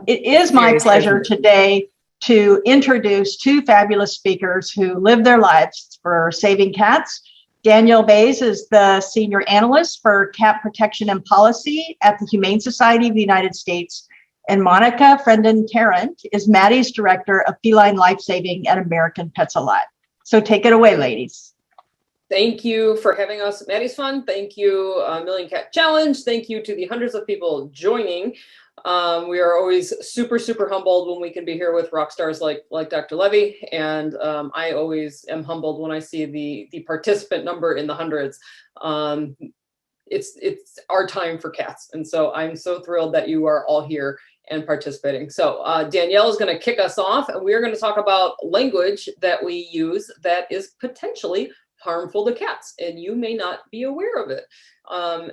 It is my pleasure today to introduce two fabulous speakers who live their lives for saving cats. Danielle Bays is the Senior Analyst for Cat Protection and Policy at the Humane Society of the United States. And Monica Frenden-Tarrant is Maddie's Director of Feline Lifesaving at American Pets Alive. So take it away, ladies. Thank you for having us at Maddie's Fund. Thank you, Million Cat Challenge. Thank you to the hundreds of people joining. We are always super, super humbled when we can be here with rock stars like Dr. Levy. And I always am humbled when I see the participant number in the hundreds. It's our time for cats. And so I'm so thrilled that you are all here and participating. So Danielle is going to kick us off, and we're going to talk about language that we use that is potentially harmful to cats, and you may not be aware of it.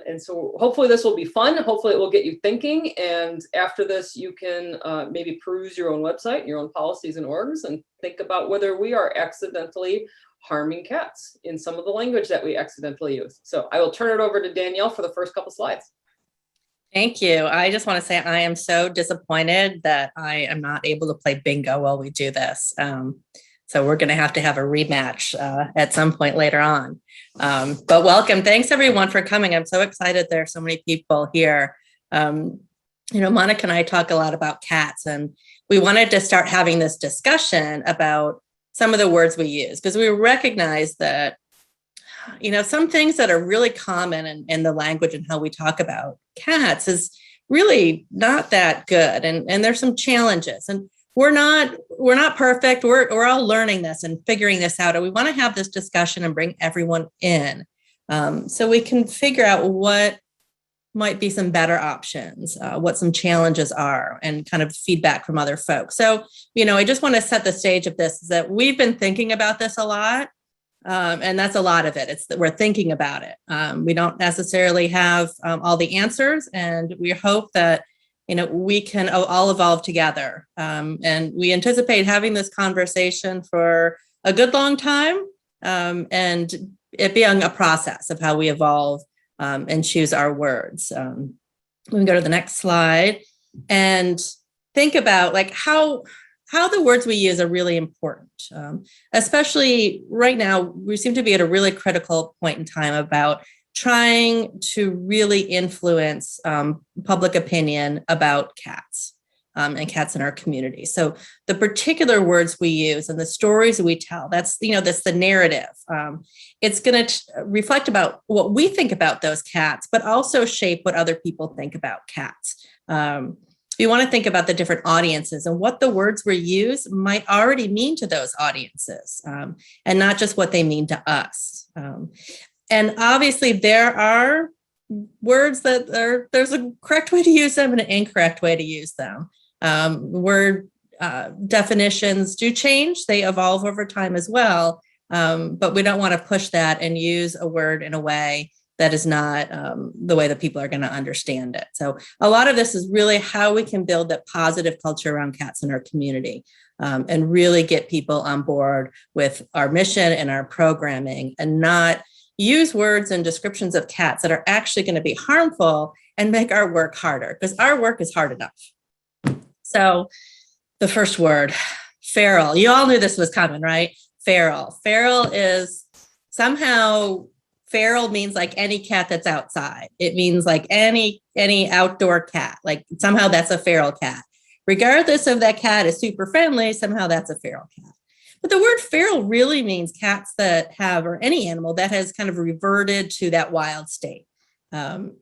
And so hopefully this will be fun. Hopefully it will get you thinking. And after this, you can maybe peruse your own website, your own policies and orgs, and think about whether we are accidentally harming cats in some of the language that we accidentally use. So I will turn it over to Danielle for the first couple slides. Thank you. I just want to say I am so disappointed that I am not able to play bingo while we do this. So we're going to have a rematch at some point later on. But welcome. Thanks, everyone, for coming. I'm so excited there are so many people here. Monica and I talk a lot about cats, and we wanted to start having this discussion about some of the words we use, because we recognize that, some things that are really common in the language and how we talk about cats is really not that good. And there's some challenges. And we're not perfect. We're all learning this and figuring this out. And we want to have this discussion and bring everyone in so we can figure out what might be some better options, what some challenges are, and kind of feedback from other folks. So, I just want to set the stage of this, is that we've been thinking about this a lot. And that's a lot of it. It's that we're thinking about it. We don't necessarily have all the answers, and we hope that we can all evolve together. And we anticipate having this conversation for a good long time, and it being a process of how we evolve and choose our words. We can go to the next slide and think about how the words we use are really important, especially right now. We seem to be at a really critical point in time about trying to really influence public opinion about cats and cats in our community. So the particular words we use and the stories we tell, that's the narrative. It's going to reflect about what we think about those cats, but also shape what other people think about cats. We want to think about the different audiences and what the words we use might already mean to those audiences, and not just what they mean to us. And obviously there are words there's a correct way to use them and an incorrect way to use them. Word definitions do change. They evolve over time as well. But we don't want to push that and use a word in a way that is not the way that people are going to understand it. So a lot of this is really how we can build that positive culture around cats in our community, and really get people on board with our mission and our programming, and not use words and descriptions of cats that are actually going to be harmful and make our work harder, because our work is hard enough. So the first word, feral. You all knew this was coming, right? Feral. Feral is somehow... Feral means like any cat that's outside. It means like any outdoor cat. Like somehow that's a feral cat. Regardless if that cat is super friendly, somehow that's a feral cat. But the word feral really means cats that have, or any animal that has kind of reverted to that wild state. And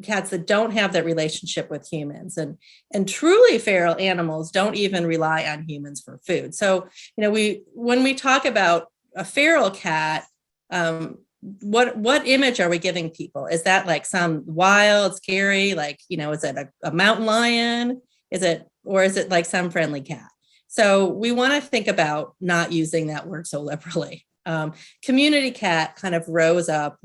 cats that don't have that relationship with humans, and truly feral animals don't even rely on humans for food. So, when we talk about a feral cat, what image are we giving people? Is that like some wild, scary, is it a mountain lion? Is it like some friendly cat? So we want to think about not using that word so liberally. Community cat kind of rose up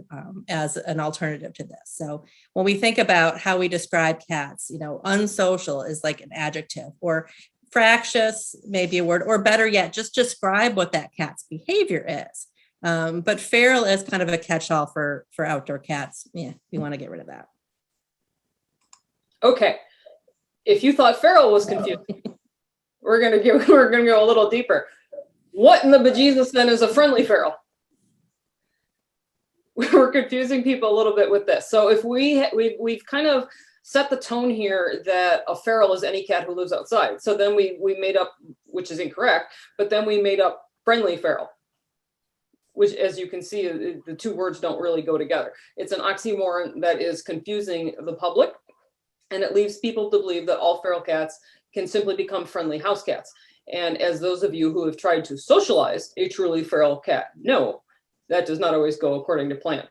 as an alternative to this. So when we think about how we describe cats, unsocial is like an adjective, or fractious may be a word, or better yet, just describe what that cat's behavior is. But feral is kind of a catch-all for outdoor cats. Yeah, we want to get rid of that. Okay. If you thought feral was confusing, we're gonna go a little deeper. What in the bejesus then is a friendly feral? We're confusing people a little bit with this. So if we've kind of set the tone here that a feral is any cat who lives outside. So then we made up, which is incorrect, but then we made up friendly feral, which, as you can see, the two words don't really go together. It's an oxymoron that is confusing the public, and it leaves people to believe that all feral cats can simply become friendly house cats. And as those of you who have tried to socialize a truly feral cat know, that does not always go according to plan.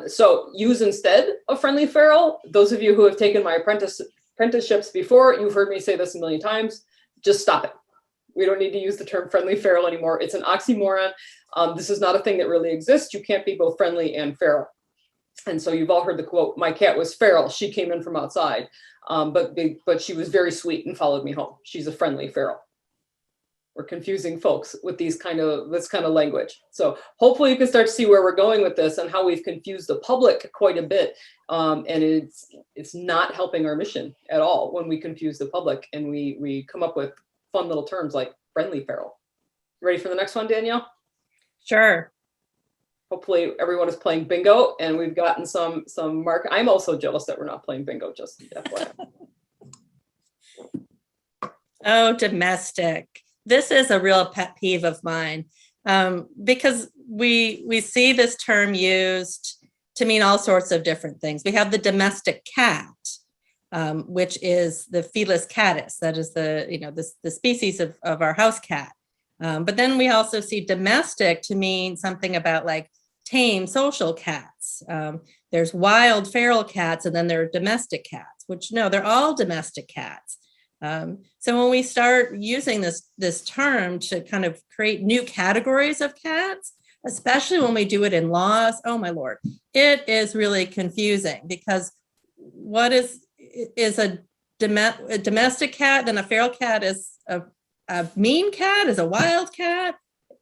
So use instead of friendly feral. Those of you who have taken my apprenticeships before, you've heard me say this a million times, just stop it. We don't need to use the term friendly feral anymore. It's an oxymoron. This is not a thing that really exists. You can't be both friendly and feral. And so you've all heard the quote, my cat was feral. She came in from outside, but she was very sweet and followed me home. She's a friendly feral. We're confusing folks with this kind of language. So hopefully you can start to see where we're going with this and how we've confused the public quite a bit. And it's not helping our mission at all when we confuse the public and we come up with fun little terms like friendly feral. Ready for the next one, Danielle? Sure. Hopefully everyone is playing bingo and we've gotten some mark. I'm also jealous that we're not playing bingo, just FYI. Oh, domestic. This is a real pet peeve of mine, because we see this term used to mean all sorts of different things. We have the domestic cat, which is the Felis catus, that is the species of our house cat. But then we also see domestic to mean something about like tame social cats. There's wild feral cats, and then there are domestic cats, which no, they're all domestic cats. So when we start using this term to kind of create new categories of cats, especially when we do it in laws, oh my Lord, it is really confusing, because what is a domestic cat, then a feral cat is a mean cat, is a wild cat.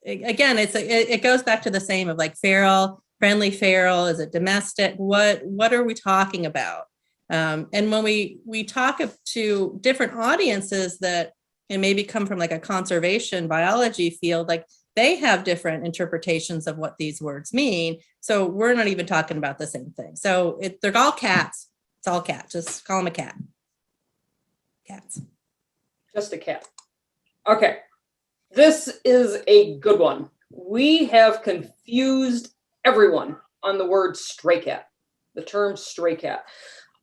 Again, it goes back to the same of like feral, friendly feral, is it domestic? What are we talking about? And when we talk to different audiences that and maybe come from like a conservation biology field, like they have different interpretations of what these words mean. So we're not even talking about the same thing. So they're all cats. It's all cat. Just call them a cat. Cats. Just a cat. Okay. This is a good one. We have confused everyone on the word stray cat, the term stray cat.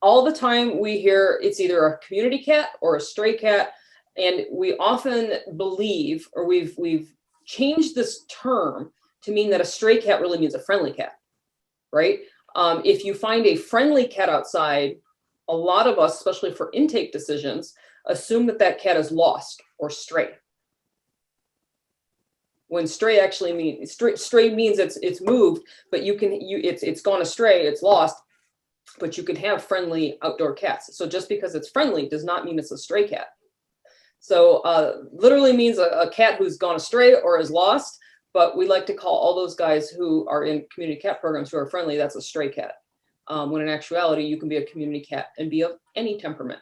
All the time we hear it's either a community cat or a stray cat, and we often believe, or we've changed this term to mean that a stray cat really means a friendly cat, right? If you find a friendly cat outside, a lot of us, especially for intake decisions, assume that cat is lost or stray. When stray actually means stray means it's moved, but it's gone astray, it's lost. But you can have friendly outdoor cats. So just because it's friendly does not mean it's a stray cat. So literally means a cat who's gone astray or is lost, but we like to call all those guys who are in community cat programs who are friendly, that's a stray cat. When in actuality, you can be a community cat and be of any temperament.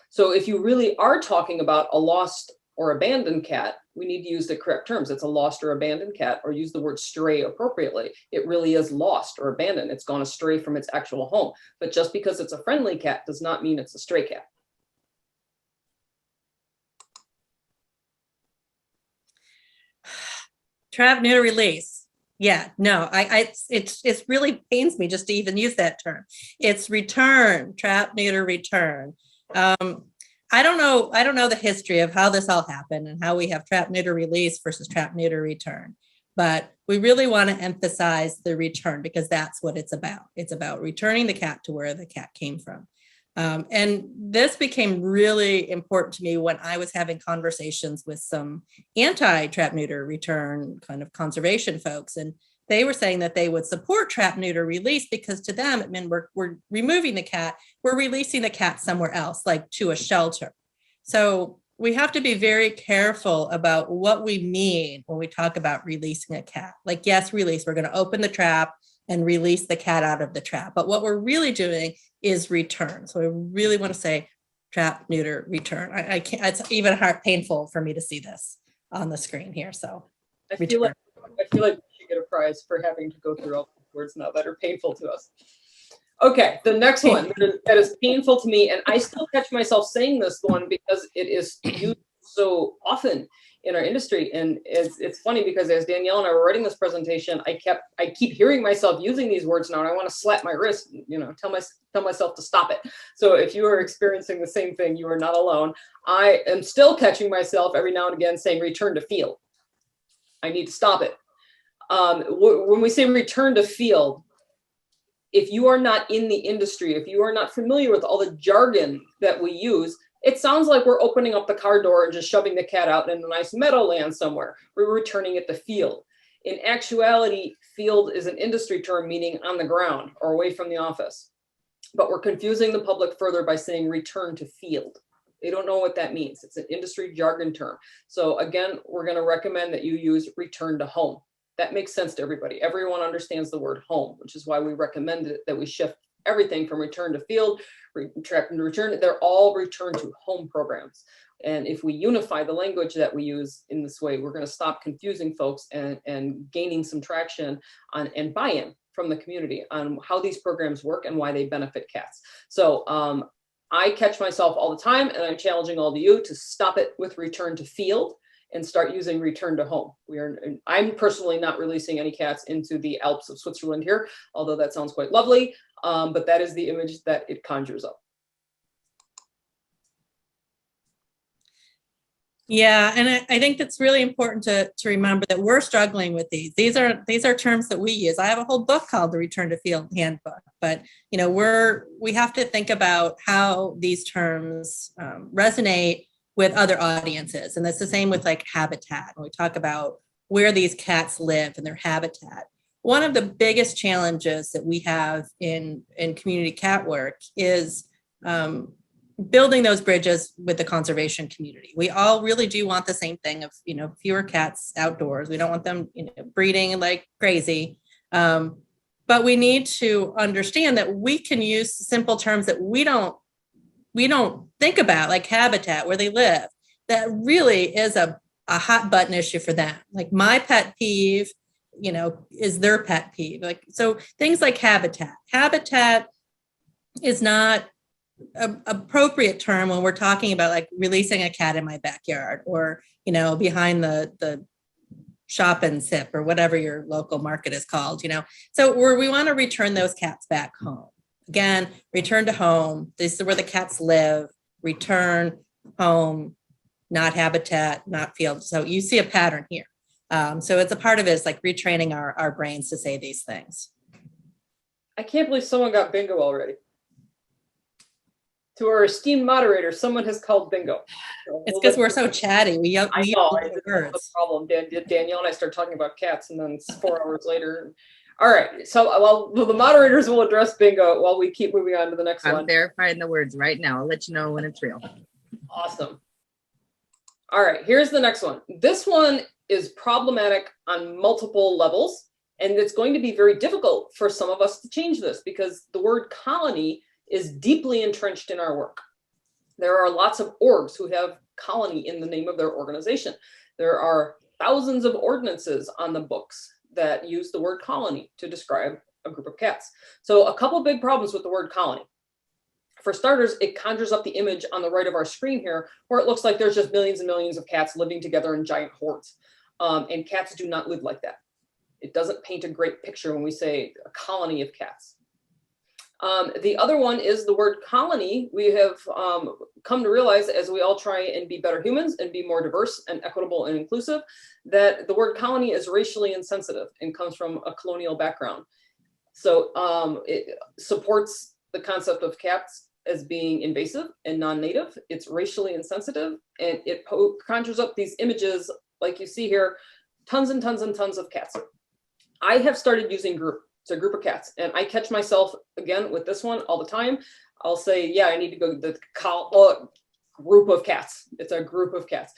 So if you really are talking about a lost or abandoned cat, we need to use the correct terms. It's a lost or abandoned cat, or use the word stray appropriately. It really is lost or abandoned. It's gone astray from its actual home. But just because it's a friendly cat does not mean it's a stray cat. Trap, neuter, release. Yeah, no, it really pains me just to even use that term. It's return, trap, neuter, return. I don't know the history of how this all happened and how we have trap, neuter, release versus trap, neuter, return. But we really want to emphasize the return, because that's what it's about. It's about returning the cat to where the cat came from. And this became really important to me when I was having conversations with some anti-trap, neuter, return kind of conservation folks. And they were saying that they would support trap, neuter, release, because to them it meant we're removing the cat, we're releasing the cat somewhere else, like to a shelter. So we have to be very careful about what we mean when we talk about releasing a cat. Like, yes, release, we're going to open the trap and release the cat out of the trap. But what we're really doing is return. So we really want to say trap, neuter, return. I can't, it's even painful for me to see this on the screen here. So I feel like we should get a prize for having to go through all the words now that are painful to us. Okay, the next one that is painful to me, and I still catch myself saying this one because it is used so often in our industry. And it's funny because as Danielle and I were writing this presentation, I keep hearing myself using these words now, and I want to slap my wrist, tell myself to stop it. So if you are experiencing the same thing, you are not alone. I am still catching myself every now and again saying return to field. I need to stop it. When we say return to field, if you are not in the industry, if you are not familiar with all the jargon that we use, it sounds like we're opening up the car door and just shoving the cat out in a nice meadowland somewhere. We're returning it to field. In actuality, field is an industry term meaning on the ground or away from the office. But we're confusing the public further by saying return to field. They don't know what that means. It's an industry jargon term. So again, we're going to recommend that you use return to home. That makes sense to everybody. Everyone understands the word home, which is why we recommend that we shift everything from return to field, trap and return. They're all return to home programs. And if we unify the language that we use in this way, we're going to stop confusing folks and gaining some traction on and buy-in from the community on how these programs work and why they benefit cats. So I catch myself all the time, and I'm challenging all of you to stop it with return to field and start using return to home. I'm personally not releasing any cats into the Alps of Switzerland here, although that sounds quite lovely, but that is the image that it conjures up. Yeah, and I think that's really important to remember that we're struggling with these. These are terms that we use. I have a whole book called the Return to Field Handbook, but we have to think about how these terms resonate with other audiences. And that's the same with like habitat. When we talk about where these cats live and their habitat, one of the biggest challenges that we have in community cat work is building those bridges with the conservation community. We all really do want the same thing of, fewer cats outdoors. We don't want them, breeding like crazy. But we need to understand that we can use simple terms that we don't think about, like habitat, where they live. That really is a hot button issue for them. Like my pet peeve, is their pet peeve. Like, so things like habitat. Habitat is not an appropriate term when we're talking about like releasing a cat in my backyard or, behind the shop and sip or whatever your local market is called, So we want to return those cats back home. Again, return to home. This is where the cats live. Return home, not habitat, not field. So you see a pattern here. So it's a part of it is like retraining our brains to say these things. I can't believe someone got bingo already. To our esteemed moderator, someone has called bingo. So it's because we're so chatty. We use words. That's the problem. Danielle and I start talking about cats, and then it's 4 hours later. All right. So the moderators will address bingo while we keep moving on to the next one. I'm verifying the words right now. I'll let you know when it's real. Awesome. All right. Here's the next one. This one is problematic on multiple levels, and it's going to be very difficult for some of us to change this because the word colony is deeply entrenched in our work. There are lots of orgs who have colony in the name of their organization. There are thousands of ordinances on the books that use the word colony to describe a group of cats. So a couple big problems with the word colony. For starters, it conjures up the image on the right of our screen here, where it looks like there's just millions and millions of cats living together in giant hordes. And cats do not live like that. It doesn't paint a great picture when we say a colony of cats. The other one is the word colony. We have come to realize as we all try and be better humans and be more diverse and equitable and inclusive, that the word colony is racially insensitive and comes from a colonial background. So it supports the concept of cats as being invasive and non-native. It's racially insensitive, and it conjures up these images like you see here, tons and tons and tons of cats. I have started using group. It's a group of cats, and I catch myself again with this one all the time. I'll say, yeah, I need to go to the group of cats. It's a group of cats.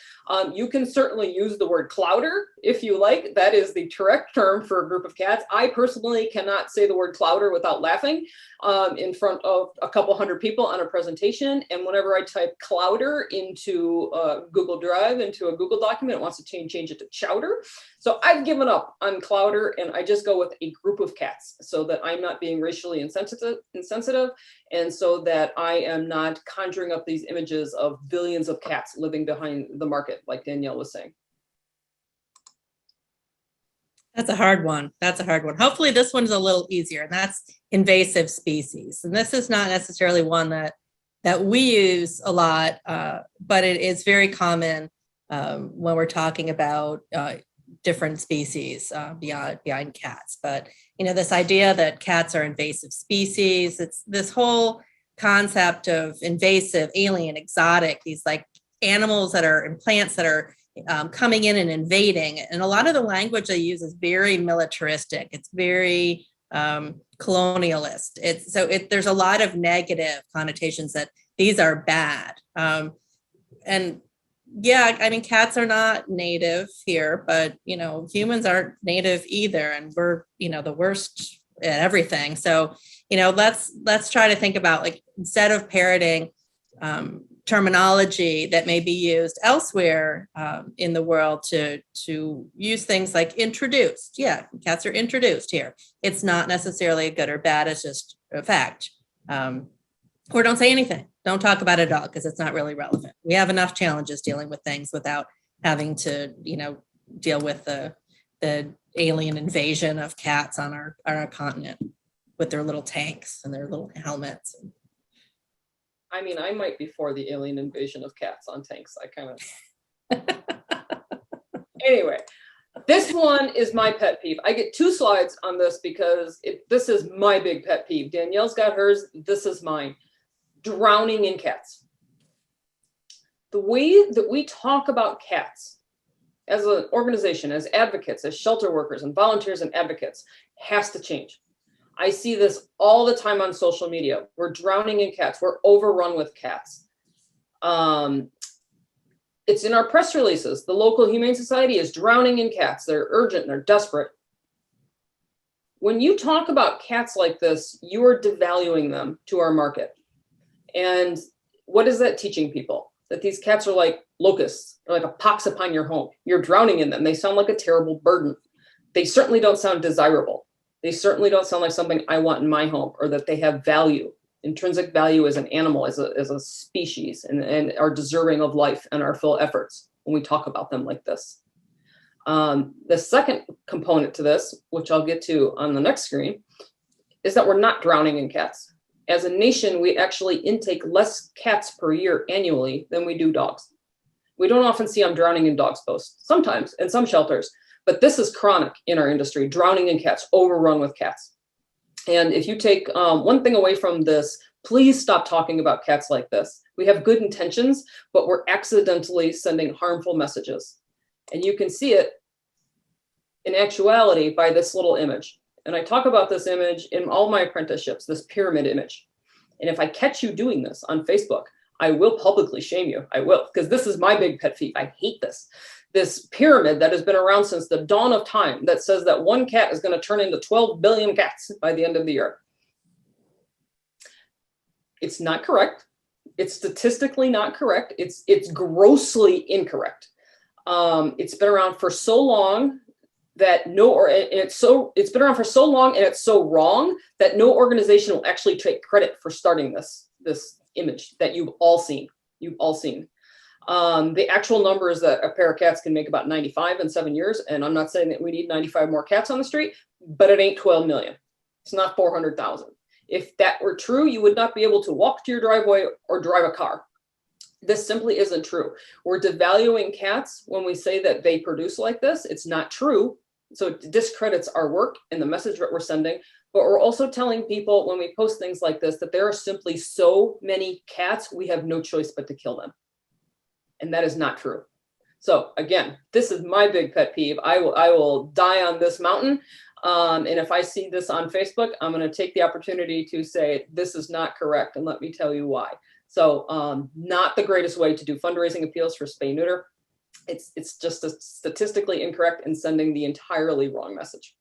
You can certainly use the word clowder if you like. That is the correct term for a group of cats. I personally cannot say the word clowder without laughing in front of a couple hundred people on a presentation. And whenever I type clowder into Google Drive, into a Google document, it wants to change it to chowder. So I've given up on clowder, and I just go with a group of cats so that I'm not being racially insensitive, and so that I am not conjuring up these images of billions of cats living behind the market, like Danielle was saying. That's a hard one. That's a hard one. Hopefully this one's a little easier, and that's invasive species. And this is not necessarily one that we use a lot, but it is very common when we're talking about different species beyond cats. But, you know, this idea that cats are invasive species, it's this whole concept of invasive, alien, exotic, these like animals that are and plants that are coming in and invading. And a lot of the language they use is very militaristic. It's very colonialist. There's a lot of negative connotations that these are bad. And yeah, I mean, cats are not native here, but, you know, humans aren't native either. And we're, you know, the worst at everything. So, you know, let's try to think about, like, instead of parroting terminology that may be used elsewhere in the world to use things like introduced. Yeah, cats are introduced here. It's not necessarily a good or bad, it's just a fact. Or don't say anything. Don't talk about it at all because it's not really relevant. We have enough challenges dealing with things without having to, you know, deal with the alien invasion of cats on our continent with their little tanks and their little helmets. I mean, I might be for the alien invasion of cats on tanks. I kind of. Anyway, this one is my pet peeve. I get 2 slides on this because this is my big pet peeve. Danielle's got hers. This is mine. Drowning in cats. The way that we talk about cats as an organization, as advocates, as shelter workers and volunteers and advocates has to change. I see this all the time on social media. We're drowning in cats. We're overrun with cats. It's in our press releases. The local Humane Society is drowning in cats. They're urgent. They're desperate. When you talk about cats like this, you are devaluing them to our market. And what is that teaching people? That these cats are like locusts, or like a pox upon your home. You're drowning in them. They sound like a terrible burden. They certainly don't sound desirable. They certainly don't sound like something I want in my home, or that they have value, intrinsic value as an animal, as a species, and are deserving of life and our full efforts when we talk about them like this. The second component to this, which I'll get to on the next screen, is that we're not drowning in cats. As a nation, we actually intake less cats per year annually than we do dogs. We don't often see I'm drowning in dogs posts, sometimes in some shelters, but this is chronic in our industry, drowning in cats, overrun with cats. And if you take one thing away from this, please stop talking about cats like this. We have good intentions, but we're accidentally sending harmful messages. And you can see it in actuality by this little image. And I talk about this image in all my apprenticeships, this pyramid image. And if I catch you doing this on Facebook, I will publicly shame you. I will, because this is my big pet peeve. I hate this. This pyramid that has been around since the dawn of time that says that one cat is going to turn into 12 billion cats by the end of the year. It's not correct. It's statistically not correct. It's grossly incorrect. It's been around for so long that it's been around for so long and it's so wrong that no organization will actually take credit for starting this image that you've all seen. The actual numbers that a pair of cats can make about 95 in 7 years. And I'm not saying that we need 95 more cats on the street, but it ain't 12 million. It's not 400,000. If that were true, you would not be able to walk to your driveway or drive a car. This simply isn't true. We're devaluing cats when we say that they produce like this. It's not true. So it discredits our work and the message that we're sending. But we're also telling people when we post things like this that there are simply so many cats, we have no choice but to kill them. And that is not true. So again, this is my big pet peeve. I will die on this mountain. And if I see this on Facebook, I'm going to take the opportunity to say, this is not correct. And let me tell you why. So not the greatest way to do fundraising appeals for spay neuter. It's just statistically incorrect and sending the entirely wrong message.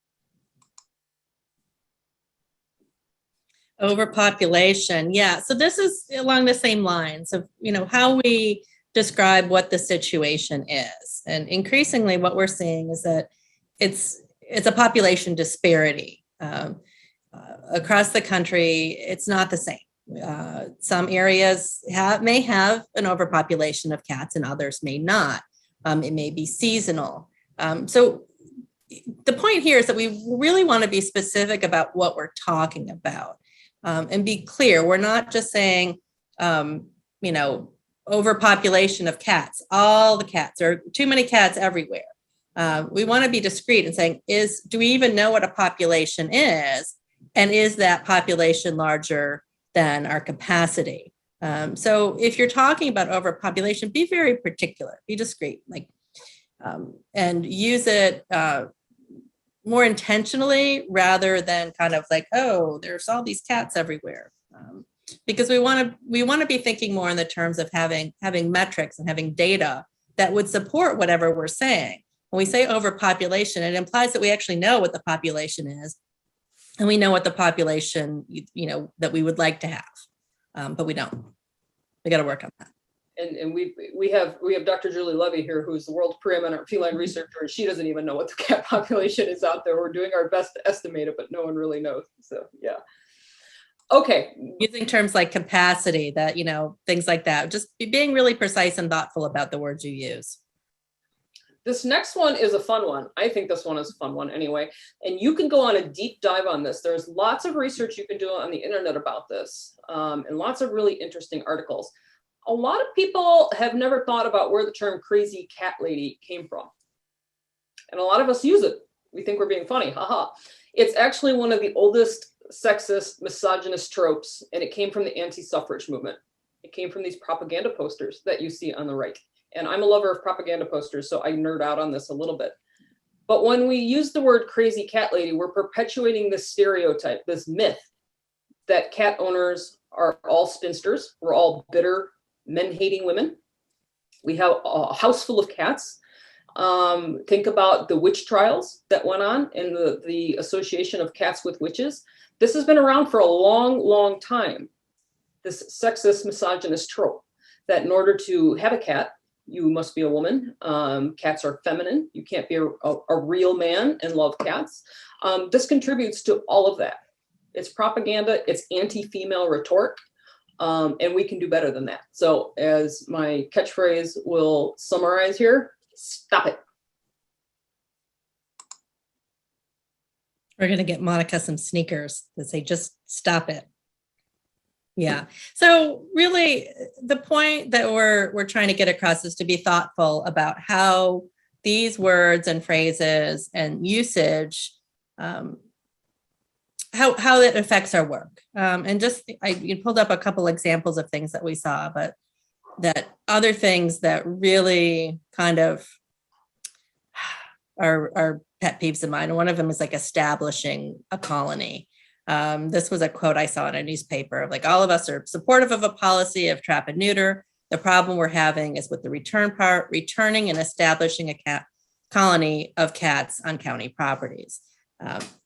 Overpopulation. Yeah. So this is along the same lines of, how we describe what the situation is. And increasingly what we're seeing is that it's a population disparity. Across the country, it's not the same. Some areas may have an overpopulation of cats and others may not. It may be seasonal. So the point here is that we really want to be specific about what we're talking about. And be clear, we're not just saying, overpopulation of cats, all the cats, or too many cats everywhere. We want to be discreet and saying, do we even know what a population is? And is that population larger than our capacity? So if you're talking about overpopulation, be very particular, be discreet, and use it more intentionally rather than kind of like, oh, there's all these cats everywhere. Because we want to be thinking more in the terms of having metrics and having data that would support whatever we're saying. When we say overpopulation, it implies that we actually know what the population is, and we know what the population that we would like to have, but we don't. We got to work on that. And we have Dr. Julie Levy here, who's the world's preeminent feline researcher, and she doesn't even know what the cat population is out there. We're doing our best to estimate it, but no one really knows. So yeah. Okay. Using terms like capacity, that, things like that. Just being really precise and thoughtful about the words you use. This next one is a fun one. I think this one is a fun one anyway. And you can go on a deep dive on this. There's lots of research you can do on the internet about this, and lots of really interesting articles. A lot of people have never thought about where the term crazy cat lady came from. And a lot of us use it. We think we're being funny, haha. It's actually one of the oldest sexist, misogynist tropes, and it came from the anti-suffrage movement. It came from these propaganda posters that you see on the right. And I'm a lover of propaganda posters, so I nerd out on this a little bit. But when we use the word crazy cat lady, we're perpetuating this stereotype, this myth that cat owners are all spinsters. We're all bitter, men-hating women. We have a house full of cats. Think about the witch trials that went on in the association of cats with witches. This has been around for a long, long time. This sexist, misogynist trope that in order to have a cat, you must be a woman. Cats are feminine. You can't be a real man and love cats. This contributes to all of that. It's propaganda. It's anti-female rhetoric. And we can do better than that. So as my catchphrase will summarize here, stop it. We're going to get Monica some sneakers that say, just stop it. Yeah. So really the point that we're trying to get across is to be thoughtful about how these words and phrases and usage, how it affects our work. And you pulled up a couple examples of things that we saw, but that other things that really kind of are pet peeves of mine. And one of them is like establishing a colony. This was a quote I saw in a newspaper of like, all of us are supportive of a policy of trap and neuter. The problem we're having is with the return part, returning and establishing a cat colony of cats on county properties.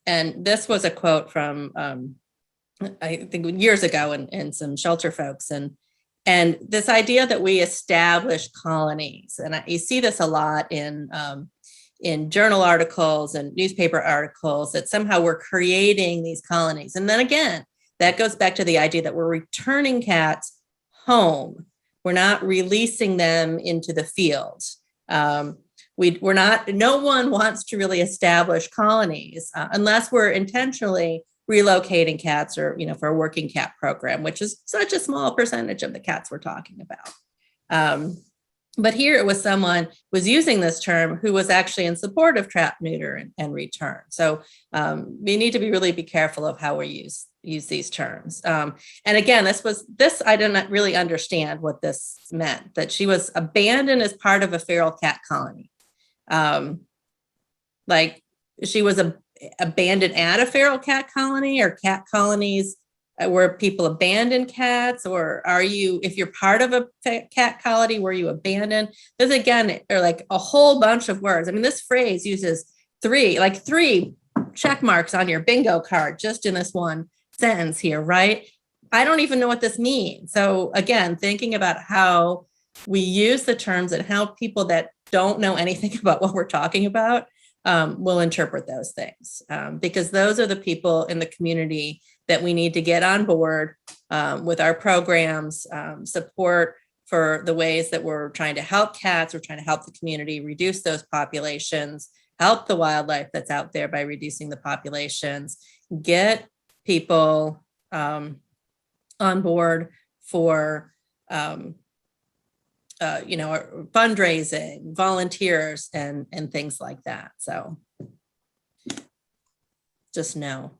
And this was a quote from, I think years ago in some shelter folks. And this idea that we establish colonies, and you see this a lot in journal articles and newspaper articles, that somehow we're creating these colonies. And then again, that goes back to the idea that we're returning cats home. We're not releasing them into the field. No one wants to really establish colonies unless we're intentionally relocating cats or, for a working cat program, which is such a small percentage of the cats we're talking about. But here it was someone was using this term who was actually in support of trap, neuter, and return. So we need to really be careful of how we use these terms. And again, this I didn't really understand what this meant, that she was abandoned as part of a feral cat colony. Like she was abandoned at a feral cat colony, or cat colonies where people abandon cats, or are you, if you're part of a cat colony, were you abandoned? There's again, are like a whole bunch of words. I mean, this phrase uses three check marks on your bingo card just in this one sentence here, right? I don't even know what this means. So again, thinking about how we use the terms and how people that don't know anything about what we're talking about will interpret those things, because those are the people in the community that we need to get on board with our programs, support for the ways that we're trying to help cats, we're trying to help the community reduce those populations, help the wildlife that's out there by reducing the populations, get people on board for fundraising, volunteers, and things like that. So just know.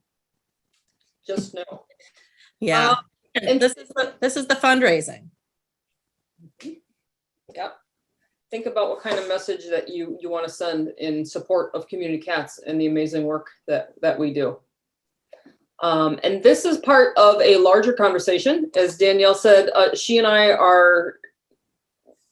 Just know. Yeah. And this is the fundraising. Yep. Think about what kind of message that you want to send in support of community cats and the amazing work that we do. And this is part of a larger conversation. As Danielle said, she and I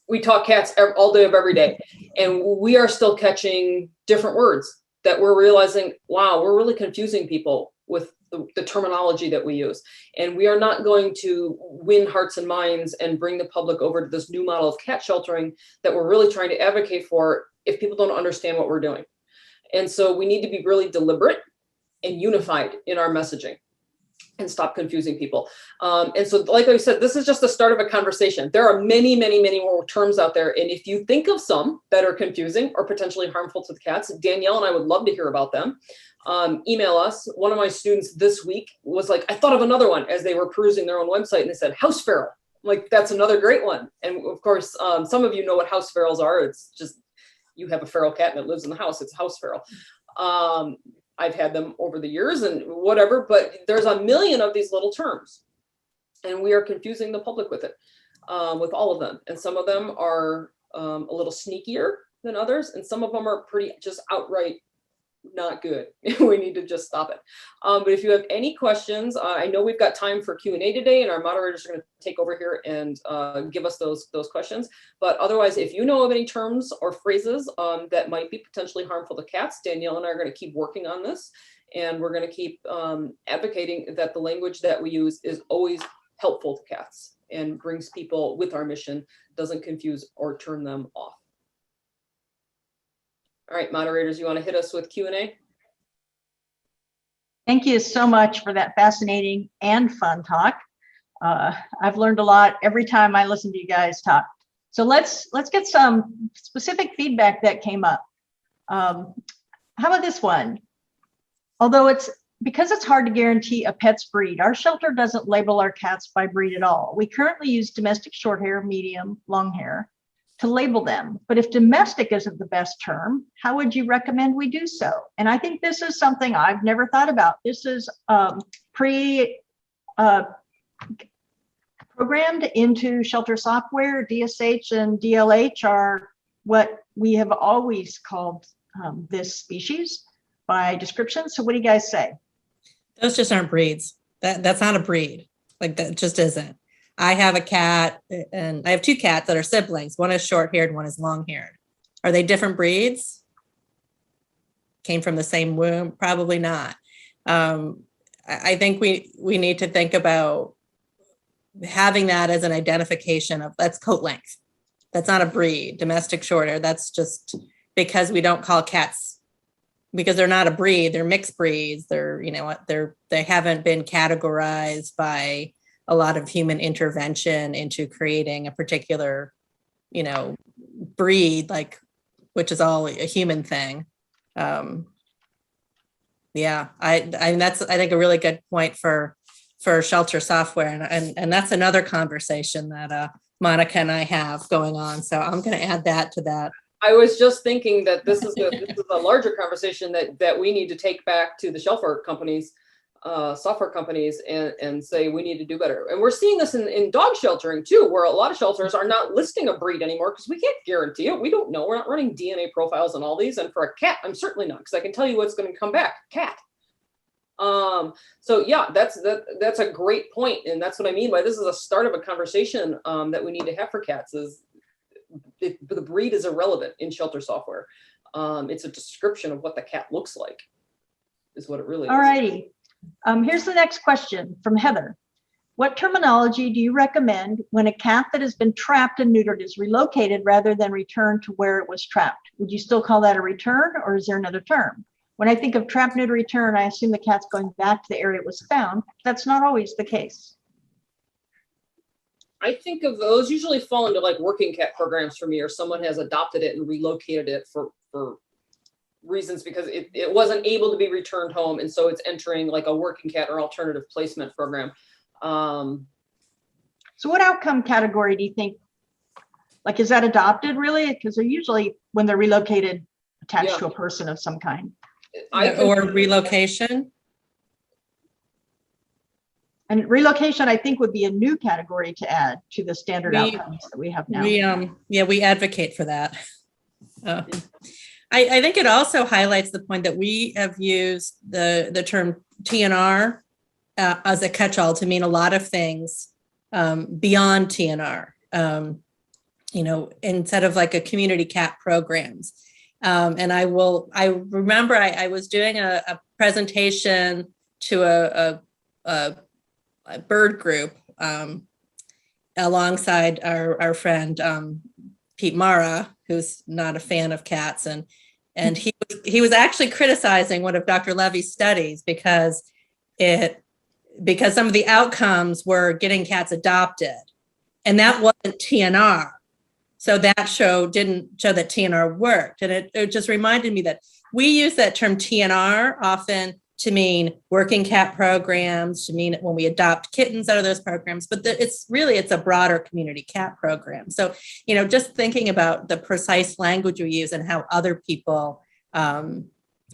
we talk cats all day of every day, and we are still catching different words that we're realizing, wow, we're really confusing people with the terminology that we use. And we are not going to win hearts and minds and bring the public over to this new model of cat sheltering that we're really trying to advocate for if people don't understand what we're doing. And so we need to be really deliberate and unified in our messaging and stop confusing people. And so, like I said, this is just the start of a conversation. There are many, many, many more terms out there. And if you think of some that are confusing or potentially harmful to the cats, Danielle and I would love to hear about them. Email us. One of my students this week was like, I thought of another one as they were perusing their own website, and they said house feral. I'm like, that's another great one. And of course, some of you know what house ferals are. It's just, you have a feral cat and it lives in the house. It's a house feral. I've had them over the years and whatever, but there's a million of these little terms, and we are confusing the public with it, with all of them. And some of them are a little sneakier than others, and some of them are pretty just outright not good. We need to just stop it. But if you have any questions, I know we've got time for Q&A today, and our moderators are going to take over here and give us those questions. But otherwise, if you know of any terms or phrases that might be potentially harmful to cats, Danielle and I are going to keep working on this, and we're going to keep advocating that the language that we use is always helpful to cats and brings people with our mission, doesn't confuse or turn them off. All right, moderators, you want to hit us with Q&A? Thank you so much for that fascinating and fun talk. I've learned a lot every time I listen to you guys talk. So let's get some specific feedback that came up. How about this one? Although because it's hard to guarantee a pet's breed, our shelter doesn't label our cats by breed at all. We currently use domestic short hair, medium, long hair to label them. But if domestic isn't the best term, how would you recommend we do so? And I think this is something I've never thought about. This is programmed into shelter software. DSH and DLH are what we have always called this species by description. So what do you guys say? Those just aren't breeds. That's not a breed. Like, that just isn't. I have a cat, and I have two cats that are siblings. One is short-haired, one is long-haired. Are they different breeds? Came from the same womb? Probably not. I think we need to think about having that as an identification of, that's coat length. That's not a breed. Domestic short hair, that's just because we don't call cats, because they're not a breed, they're mixed breeds. They haven't been categorized by a lot of human intervention into creating a particular, breed, which is all a human thing. Yeah, that's, I think, a really good point for shelter software. And that's another conversation that Monica and I have going on. So I'm going to add that to that. I was just thinking that this is a larger conversation that we need to take back to the shelter companies, software companies, and say we need to do better. And we're seeing this in dog sheltering too, where a lot of shelters are not listing a breed anymore because we can't guarantee it. We don't know. We're not running DNA profiles on all these. And for a cat, I'm certainly not, because I can tell you what's going to come back: cat. So yeah, that's a great point, and that's what I mean by this is a start of a conversation that we need to have for cats. Is the breed is irrelevant in shelter software. It's a description of what the cat looks like, is what it really is. All righty. Here's the next question from Heather. What terminology do you recommend when a cat that has been trapped and neutered is relocated rather than returned to where it was trapped? Would you still call that a return, or is there another term? When I think of trap, neuter, return, I assume the cat's going back to the area it was found. That's not always the case. I think of those usually fall into like working cat programs for me, or someone has adopted it and relocated it for reasons because it wasn't able to be returned home, and so it's entering like a working cat or alternative placement program. So what outcome category do you think, like, is that adopted really? Because they're usually, when they're relocated, attached to a person of some kind. Or relocation. And relocation, I think, would be a new category to add to the standard outcomes that we have now. We advocate for that. I think it also highlights the point that we have used the term TNR as a catch-all to mean a lot of things beyond TNR. Instead of like a community cat programs. And I remember I was doing a presentation to a bird group alongside our friend Pete Mara, who's not a fan of cats, and he was actually criticizing one of Dr. Levy's studies because some of the outcomes were getting cats adopted, and that wasn't TNR. So that didn't show that TNR worked. And it just reminded me that we use that term TNR often to mean working cat programs, to mean when we adopt kittens out of those programs, but it's a broader community cat program. So, just thinking about the precise language we use and how other people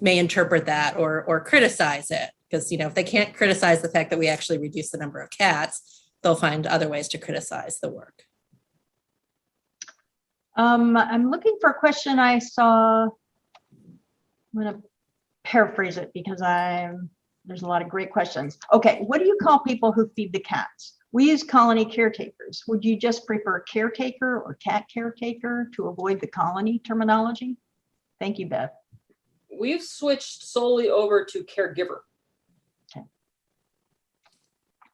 may interpret that or criticize it. Because, if they can't criticize the fact that we actually reduce the number of cats, they'll find other ways to criticize the work. I'm looking for a question I saw. I'm going to paraphrase it because there's a lot of great questions. Okay, what do you call people who feed the cats? We use colony caretakers. Would you just prefer caretaker or cat caretaker to avoid the colony terminology? Thank you, Beth. We've switched solely over to caregiver. Okay.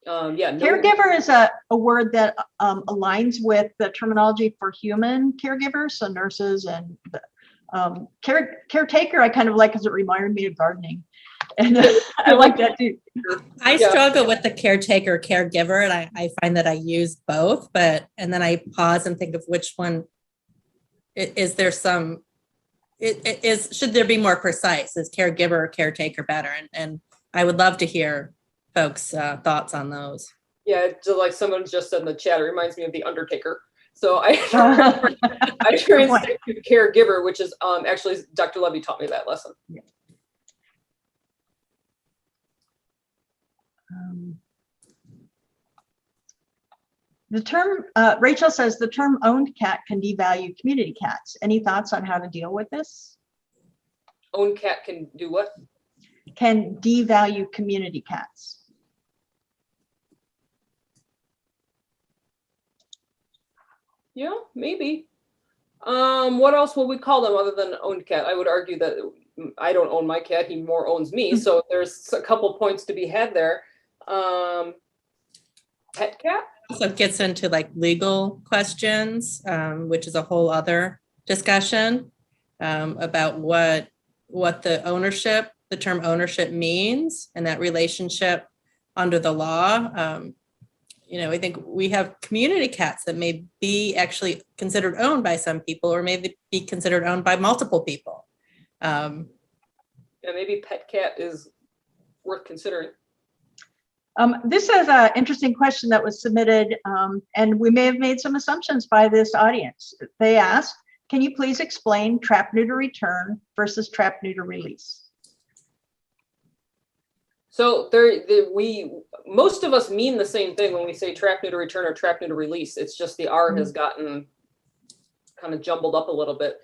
Caregiver is a word that aligns with the terminology for human caregivers, so nurses, and caretaker I kind of like because it reminded me of gardening, and I like that too. I struggle with the caretaker caregiver, and I find that I use both, and then I pause and think of which one is there some. Should there be more precise? Is caregiver or caretaker better? And I would love to hear folks' thoughts on those. Yeah, just like someone just said in the chat, it reminds me of the Undertaker. So I try and stick to caregiver, which is actually Dr. Levy taught me that lesson. Yeah. The term, Rachel says, the term owned cat can devalue community cats. Any thoughts on how to deal with this? Owned cat can do what? Can devalue community cats. Yeah, maybe. What else will we call them other than owned cat? I would argue that I don't own my cat, he more owns me. So there's a couple points to be had there. Pet cat? Also gets into like legal questions, which is a whole other discussion about what the term ownership means and that relationship under the law. I think we have community cats that may be actually considered owned by some people, or maybe be considered owned by multiple people. Yeah, maybe pet cat is worth considering. This is an interesting question that was submitted, and we may have made some assumptions by this audience. They asked, can you please explain trap, neuter, return versus trap, neuter, release? So most of us mean the same thing when we say trap, neuter, return or trap, neuter, release. It's just the R has gotten kind of jumbled up a little bit.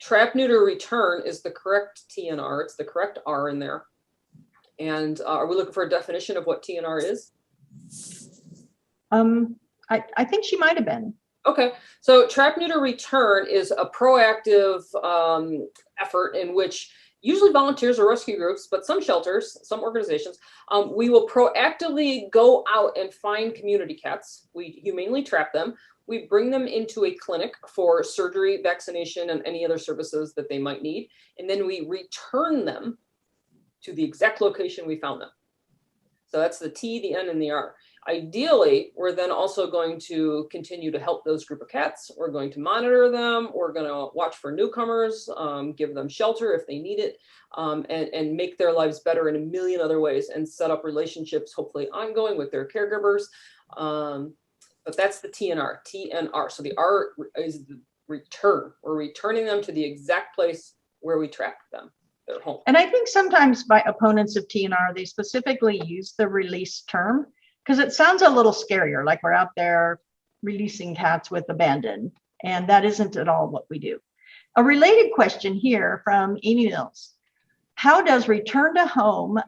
Trap, neuter, return is the correct TNR. It's the correct R in there. And are we looking for a definition of what TNR is? I think she might have been. Okay, so trap, neuter, return is a proactive effort in which usually volunteers or rescue groups, but some shelters, some organizations, we will proactively go out and find community cats. We humanely trap them. We bring them into a clinic for surgery, vaccination, and any other services that they might need. And then we return them to the exact location we found them. So that's the T, the N, and the R. Ideally, we're then also going to continue to help those group of cats. We're going to monitor them. We're going to watch for newcomers, give them shelter if they need it, and make their lives better in a million other ways and set up relationships, hopefully ongoing, with their caregivers. But that's the TNR, TNR. So the R is the return. We're returning them to the exact place where we trapped them, their home. And I think sometimes by opponents of TNR, they specifically use the release term because it sounds a little scarier, like we're out there releasing cats with abandon. And that isn't at all what we do. A related question here from Amy Mills. How does return to home,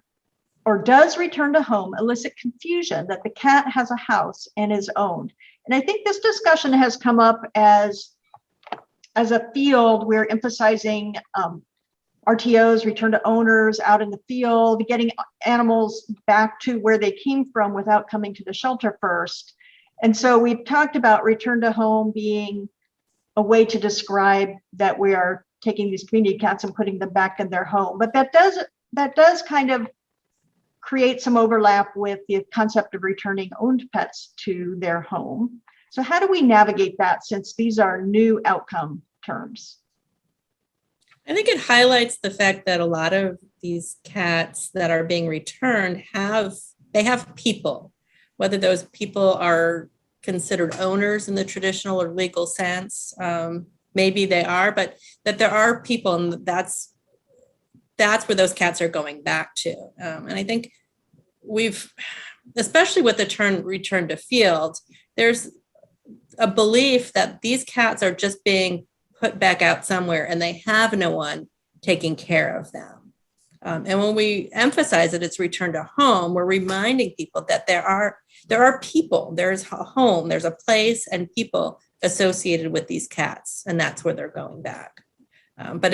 or does return to home elicit confusion that the cat has a house and is owned? And I think this discussion has come up as a field. We're emphasizing RTOs, return to owners, out in the field, getting animals back to where they came from without coming to the shelter first. And so we've talked about return to home being a way to describe that we are taking these community cats and putting them back in their home. But that does kind of create some overlap with the concept of returning owned pets to their home. So how do we navigate that, since these are new outcome terms? I think it highlights the fact that a lot of these cats that are being returned have people, whether those people are considered owners in the traditional or legal sense. Maybe they are, but that there are people, and that's where those cats are going back to. And I think especially with the return to field, there's a belief that these cats are just being put back out somewhere and they have no one taking care of them. And when we emphasize that it's return to home, we're reminding people that there are people, there's a home, there's a place and people associated with these cats, and that's where they're going back. But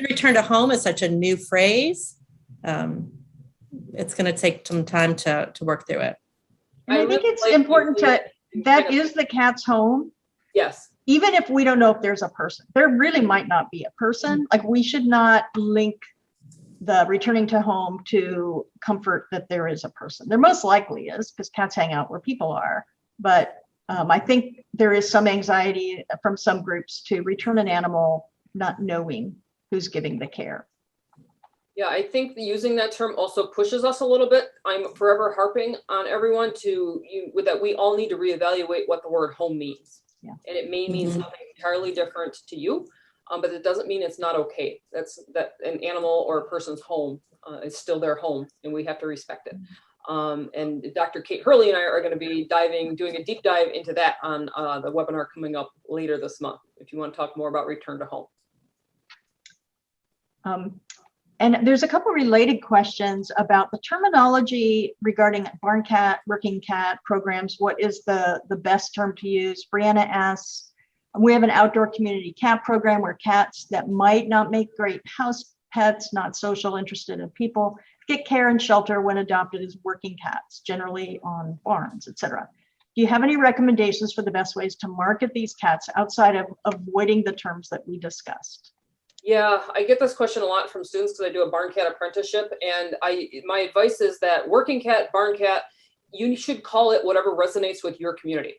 return to home is such a new phrase. It's going to take some time to work through it. And I think it's important that is the cat's home. Yes. Even if we don't know if there's a person, there really might not be a person. Like, we should not link the returning to home to comfort that there is a person. There most likely is, because cats hang out where people are. But I think there is some anxiety from some groups to return an animal not knowing who's giving the care. Yeah, I think using that term also pushes us a little bit. I'm forever harping on everyone that we all need to reevaluate what the word home means. Yeah. And it may mean something entirely different to you, but it doesn't mean it's not okay. That an animal or a person's home is still their home, and we have to respect it. And Dr. Kate Hurley and I are going to be doing a deep dive into that on the webinar coming up later this month, if you want to talk more about return to home. And there's a couple related questions about the terminology regarding barn cat, working cat programs. What is the best term to use? Brianna asks, we have an outdoor community cat program where cats that might not make great house pets, not social, interested in people, get care and shelter when adopted as working cats, generally on farms, etc. Do you have any recommendations for the best ways to market these cats outside of avoiding the terms that we discussed? Yeah, I get this question a lot from students because I do a barn cat apprenticeship, and my advice is that working cat, barn cat, you should call it whatever resonates with your community.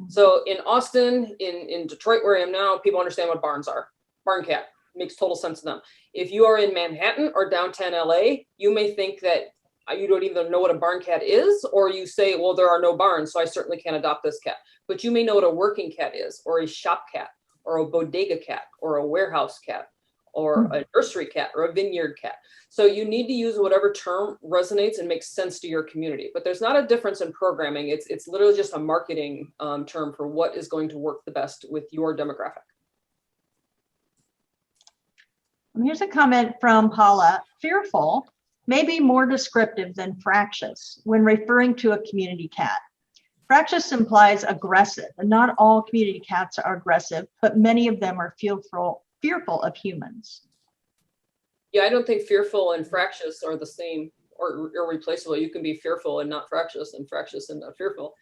So in Austin, in Detroit, where I am now, people understand what barns are. Barn cat makes total sense to them. If you are in Manhattan or downtown LA, you may think that you don't even know what a barn cat is, or you say, well, there are no barns, so I certainly can't adopt this cat. But you may know what a working cat is, or a shop cat, or a bodega cat, or a warehouse cat, or a nursery cat, or a vineyard cat. So you need to use whatever term resonates and makes sense to your community. But there's not a difference in programming. It's literally just a marketing term for what is going to work the best with your demographic. Here's a comment from Paula, fearful, may be more descriptive than fractious when referring to a community cat. Fractious implies aggressive, and not all community cats are aggressive, but many of them are fearful of humans. Yeah, I don't think fearful and fractious are the same or irreplaceable. You can be fearful and not fractious, and fractious and not fearful.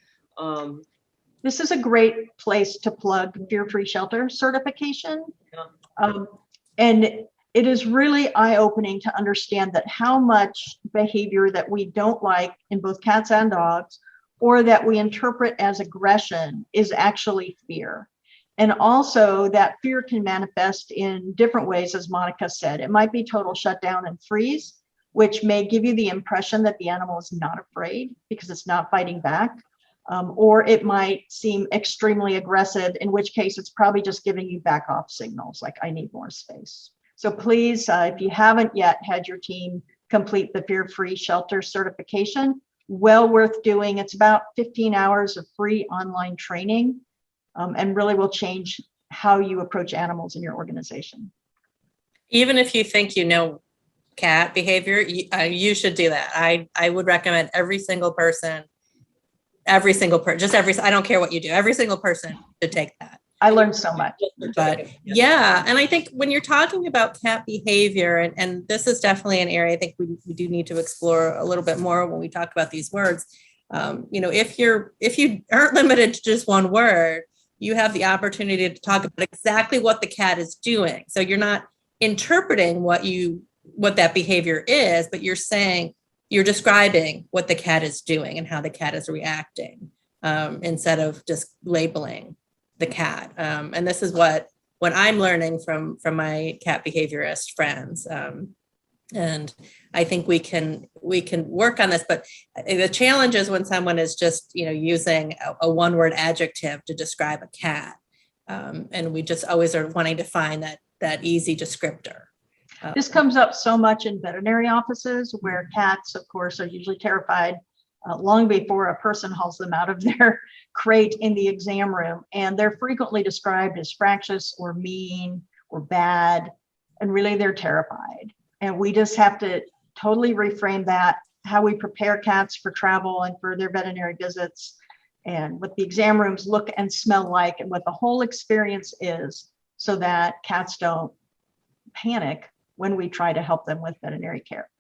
This is a great place to plug Fear-Free Shelter certification. Yeah. And it is really eye-opening to understand that how much behavior that we don't like in both cats and dogs, or that we interpret as aggression, is actually fear. And also that fear can manifest in different ways, as Monica said. It might be total shutdown and freeze, which may give you the impression that the animal is not afraid because it's not fighting back. Or it might seem extremely aggressive, in which case it's probably just giving you back off signals like, I need more space. So please, if you haven't yet had your team complete the Fear-Free Shelter certification, well worth doing. It's about 15 hours of free online training, and really will change how you approach animals in your organization. Even if you think you know cat behavior, you should do that. I would recommend every single person, I don't care what you do, every single person should take that. I learned so much. But yeah, and I think when you're talking about cat behavior, and this is definitely an area I think we do need to explore a little bit more when we talk about these words. If you aren't limited to just one word, you have the opportunity to talk about exactly what the cat is doing. So you're not interpreting what that behavior is, but you're describing what the cat is doing and how the cat is reacting, instead of just labeling the cat. And this is what I'm learning from my cat behaviorist friends. And I think we can work on this, but the challenge is when someone is just, using a one-word adjective to describe a cat. And we just always are wanting to find that easy descriptor. This comes up so much in veterinary offices, where cats, of course, are usually terrified long before a person hauls them out of their crate in the exam room. And they're frequently described as fractious or mean or bad, and really they're terrified. And we just have to totally reframe that, how we prepare cats for travel and for their veterinary visits, and what the exam rooms look and smell like, and what the whole experience is, so that cats don't panic when we try to help them with veterinary care.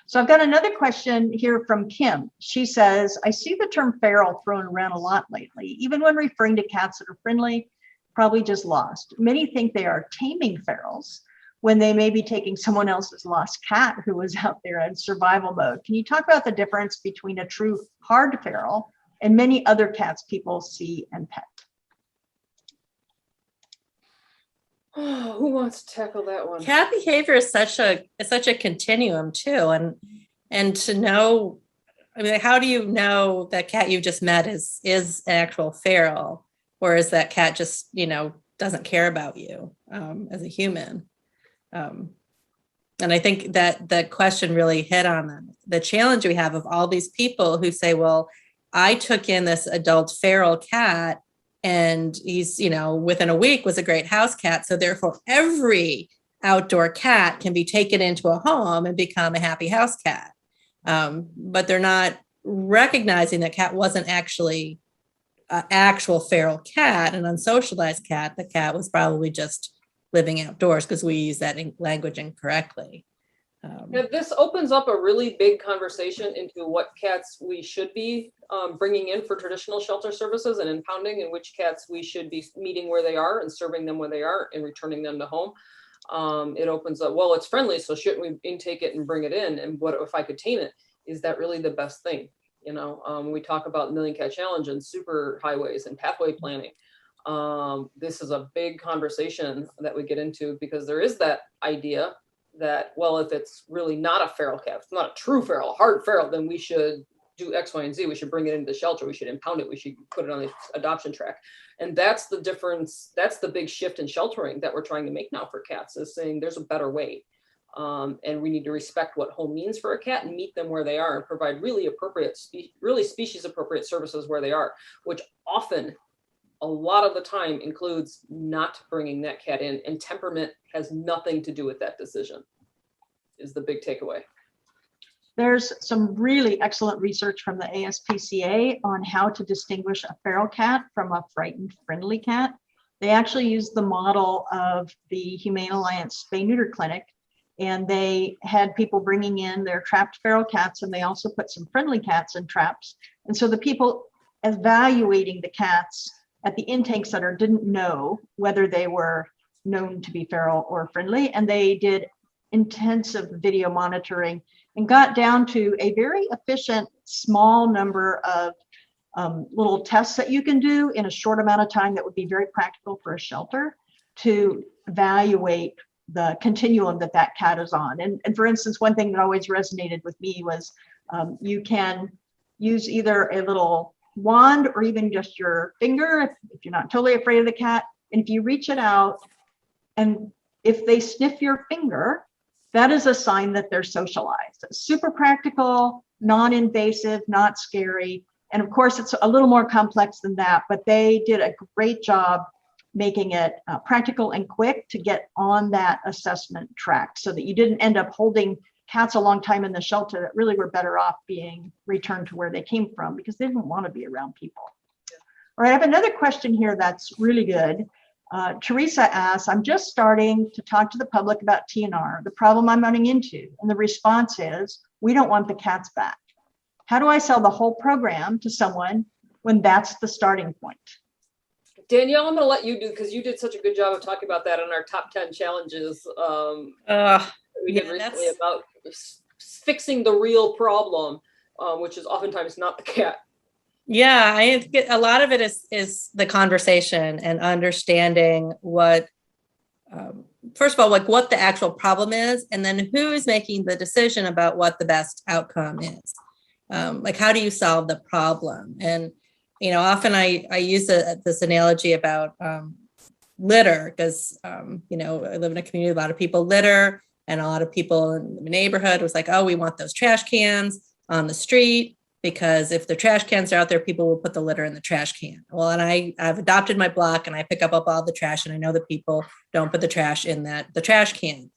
So I've got another question here from Kim. She says, I see the term feral thrown around a lot lately, even when referring to cats that are friendly, probably just lost. Many think they are taming ferals when they may be taking someone else's lost cat who was out there in survival mode. Can you talk about the difference between a true hard feral and many other cats people see and pet? Oh, who wants to tackle that one? Cat behavior is such a continuum too, and to know, how do you know that cat you just met is an actual feral, or is that cat just doesn't care about you as a human? And I think that the question really hit on the challenge we have of all these people who say, well, I took in this adult feral cat, and he's, within a week was a great house cat. So therefore every outdoor cat can be taken into a home and become a happy house cat. But they're not recognizing that cat wasn't actually an actual feral cat, an unsocialized cat. The cat was probably just living outdoors, because we use that language incorrectly. This opens up a really big conversation into what cats we should be bringing in for traditional shelter services and impounding, and which cats we should be meeting where they are and serving them where they are and returning them to home. It opens up, well, it's friendly, so shouldn't we intake it and bring it in? And what if I could tame it? Is that really the best thing? We talk about Million Cat Challenge and super highways and pathway planning. This is a big conversation that we get into, because there is that idea that, well, if it's really not a feral cat, if it's not a true feral, hard feral, then we should do X, Y, and Z. We should bring it into the shelter. We should impound it. We should put it on the adoption track. And that's the difference. That's the big shift in sheltering that we're trying to make now for cats, is saying there's a better way. And we need to respect what home means for a cat and meet them where they are and provide really appropriate, really species appropriate services where they are, which often, a lot of the time, includes not bringing that cat in, and temperament has nothing to do with that decision, is the big takeaway. There's some really excellent research from the ASPCA on how to distinguish a feral cat from a frightened friendly cat. They actually used the model of the Humane Alliance Spay Neuter Clinic, and they had people bringing in their trapped feral cats, and they also put some friendly cats in traps. And so the people evaluating the cats at the intake center didn't know whether they were known to be feral or friendly, and they did intensive video monitoring and got down to a very efficient small number of little tests that you can do in a short amount of time that would be very practical for a shelter to evaluate the continuum that that cat is on. And for instance, one thing that always resonated with me was you can use either a little wand or even just your finger if you're not totally afraid of the cat. And if you reach it out and if they sniff your finger, that is a sign that they're socialized. It's super practical, non-invasive, not scary. And of course, it's a little more complex than that, but they did a great job making it practical and quick to get on that assessment track so that you didn't end up holding cats a long time in the shelter that really were better off being returned to where they came from because they didn't want to be around people. All right, I have another question here that's really good. Teresa asks, I'm just starting to talk to the public about TNR, the problem I'm running into. And the response is, we don't want the cats back. How do I sell the whole program to someone when that's the starting point? Danielle, I'm going to let you do, because you did such a good job of talking about that in our top 10 challenges we did recently about fixing the real problem, which is oftentimes not the cat. Yeah, I get a lot of it is the conversation and understanding what, first of all, like what the actual problem is, and then who is making the decision about what the best outcome is. Like, how do you solve the problem? And, you know, often I use this analogy about litter because, you know, I live in a community, a lot of people litter, and a lot of people in the neighborhood was like, oh, we want those trash cans on the street, because if the trash cans are out there, people will put the litter in the trash can. Well, and I've adopted my block and I pick up all the trash, and I know that people don't put the trash in the trash can.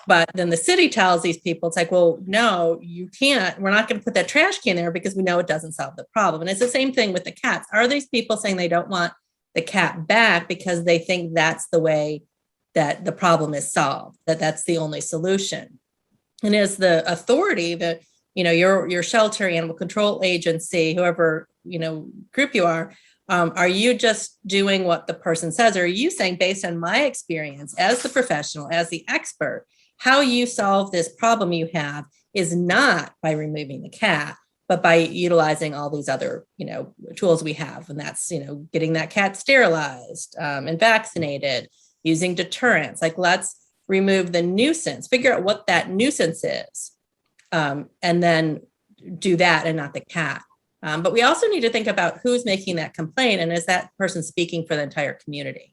But then the city tells these people, it's like, well, no, you can't. We're not going to put that trash can there because we know it doesn't solve the problem. And it's the same thing with the cats. Are these people saying they don't want the cat back because they think that's the way that the problem is solved, that that's the only solution? And as the authority, that, you know, your shelter, animal control agency, whoever, you know, group you are you just doing what the person says? Or are you saying, based on my experience as the professional, as the expert, how you solve this problem you have is not by removing the cat, but by utilizing all these other, you know, tools we have. And that's, you know, getting that cat sterilized and vaccinated, using deterrence. Like, let's remove the nuisance, figure out what that nuisance is, and then do that and not the cat. But we also need to think about who's making that complaint, and is that person speaking for the entire community?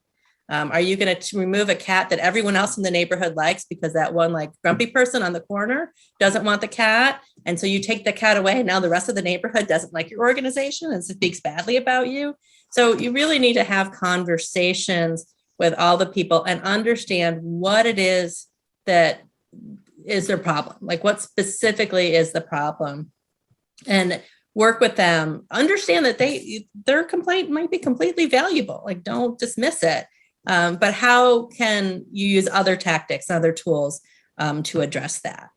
Are you going to remove a cat that everyone else in the neighborhood likes because that one like grumpy person on the corner doesn't want the cat? And so you take the cat away, and now the rest of the neighborhood doesn't like your organization and speaks badly about you. So you really need to have conversations with all the people and understand what it is that is their problem. Like, what specifically is the problem? And work with them, understand that their complaint might be completely valuable. Like, don't dismiss it. But how can you use other tactics, other tools to address that?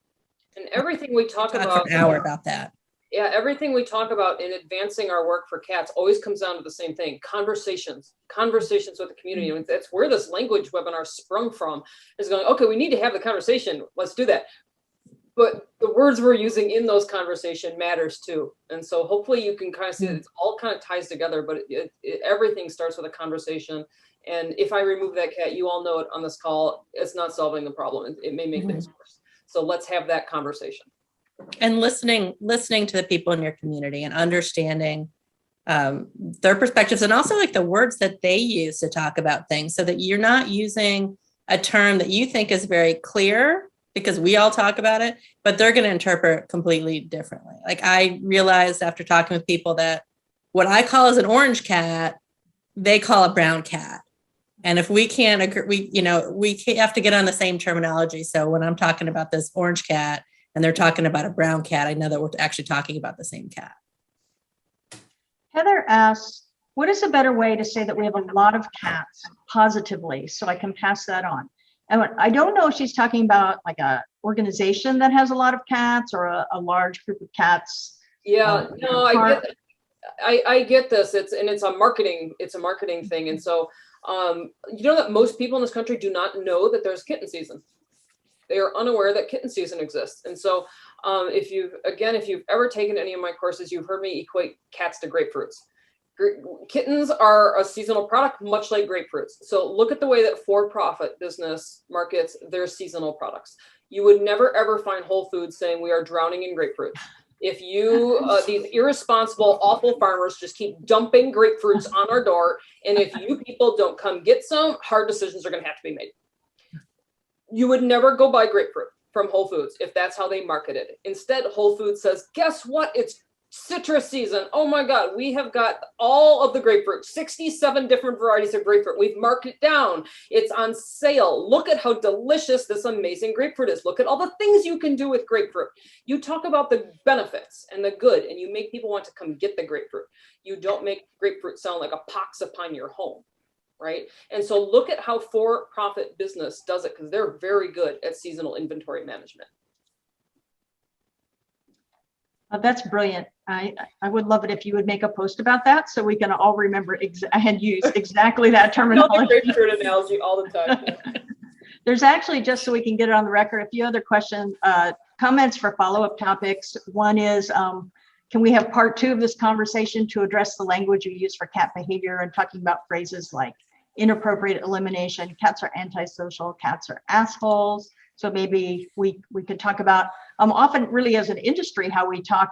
And everything we talk about, for an hour about that. Yeah, everything we talk about in advancing our work for cats always comes down to the same thing: conversations with the community. And that's where this language webinar sprung from, is going, okay, we need to have the conversation. Let's do that. But the words we're using in those conversation matters too. And so hopefully you can kind of see that it's all kind of ties together, but everything starts with a conversation. And if I remove that cat, you all know it on this call, it's not solving the problem. It may make things worse. So let's have that conversation. And listening to the people in your community and understanding their perspectives, and also like the words that they use to talk about things, so that you're not using a term that you think is very clear because we all talk about it, but they're going to interpret completely differently. Like, I realized after talking with people that what I call as an orange cat, they call a brown cat. And if we can't agree, we have to get on the same terminology. So when I'm talking about this orange cat and they're talking about a brown cat, I know that we're actually talking about the same cat. Heather asks, what is a better way to say that we have a lot of cats positively, so I can pass that on? And I don't know if she's talking about like a organization that has a lot of cats or a large group of cats. Yeah, no, I get this. It's a marketing thing. And so you know that most people in this country do not know that there's kitten season. They are unaware that kitten season exists. And so if you've ever taken any of my courses, you've heard me equate cats to grapefruits. Kittens are a seasonal product, much like grapefruits. So look at the way that for-profit business markets their seasonal products. You would never, ever find Whole Foods saying we are drowning in grapefruits. If you, these irresponsible, awful farmers just keep dumping grapefruits on our door, and if you people don't come get some, hard decisions are going to have to be made. You would never go buy grapefruit from Whole Foods if that's how they market it. Instead, Whole Foods says, guess what? It's citrus season. Oh my God, we have got all of the grapefruit, 67 different varieties of grapefruit. We've marked it down. It's on sale. Look at how delicious this amazing grapefruit is. Look at all the things you can do with grapefruit. You talk about the benefits and the good, and you make people want to come get the grapefruit. You don't make grapefruit sound like a pox upon your home, right? And so look at how for-profit business does it, because they're very good at seasonal inventory management. That's brilliant. I would love it if you would make a post about that so we can all remember and use exactly that terminology. Grapefruit analogy all the time. There's actually, just so we can get it on the record, a few other questions, comments for follow-up topics. One is, can we have part 2 of this conversation to address the language you use for cat behavior and talking about phrases like inappropriate elimination, cats are antisocial, cats are assholes. So maybe we could talk about often really as an industry, how we talk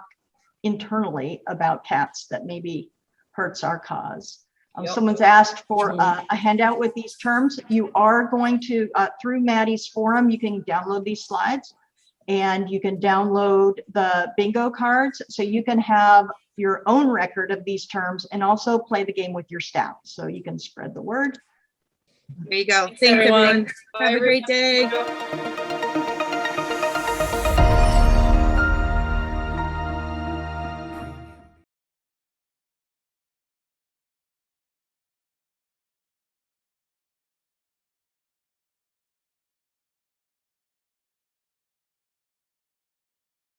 internally about cats that maybe hurts our cause. Yep. Someone's asked for a handout with these terms. You are going to, through Maddie's forum, you can download these slides and you can download the bingo cards. So you can have your own record of these terms and also play the game with your staff. So you can spread the word. There you go. Thanks, everyone. everyone. Have a great day.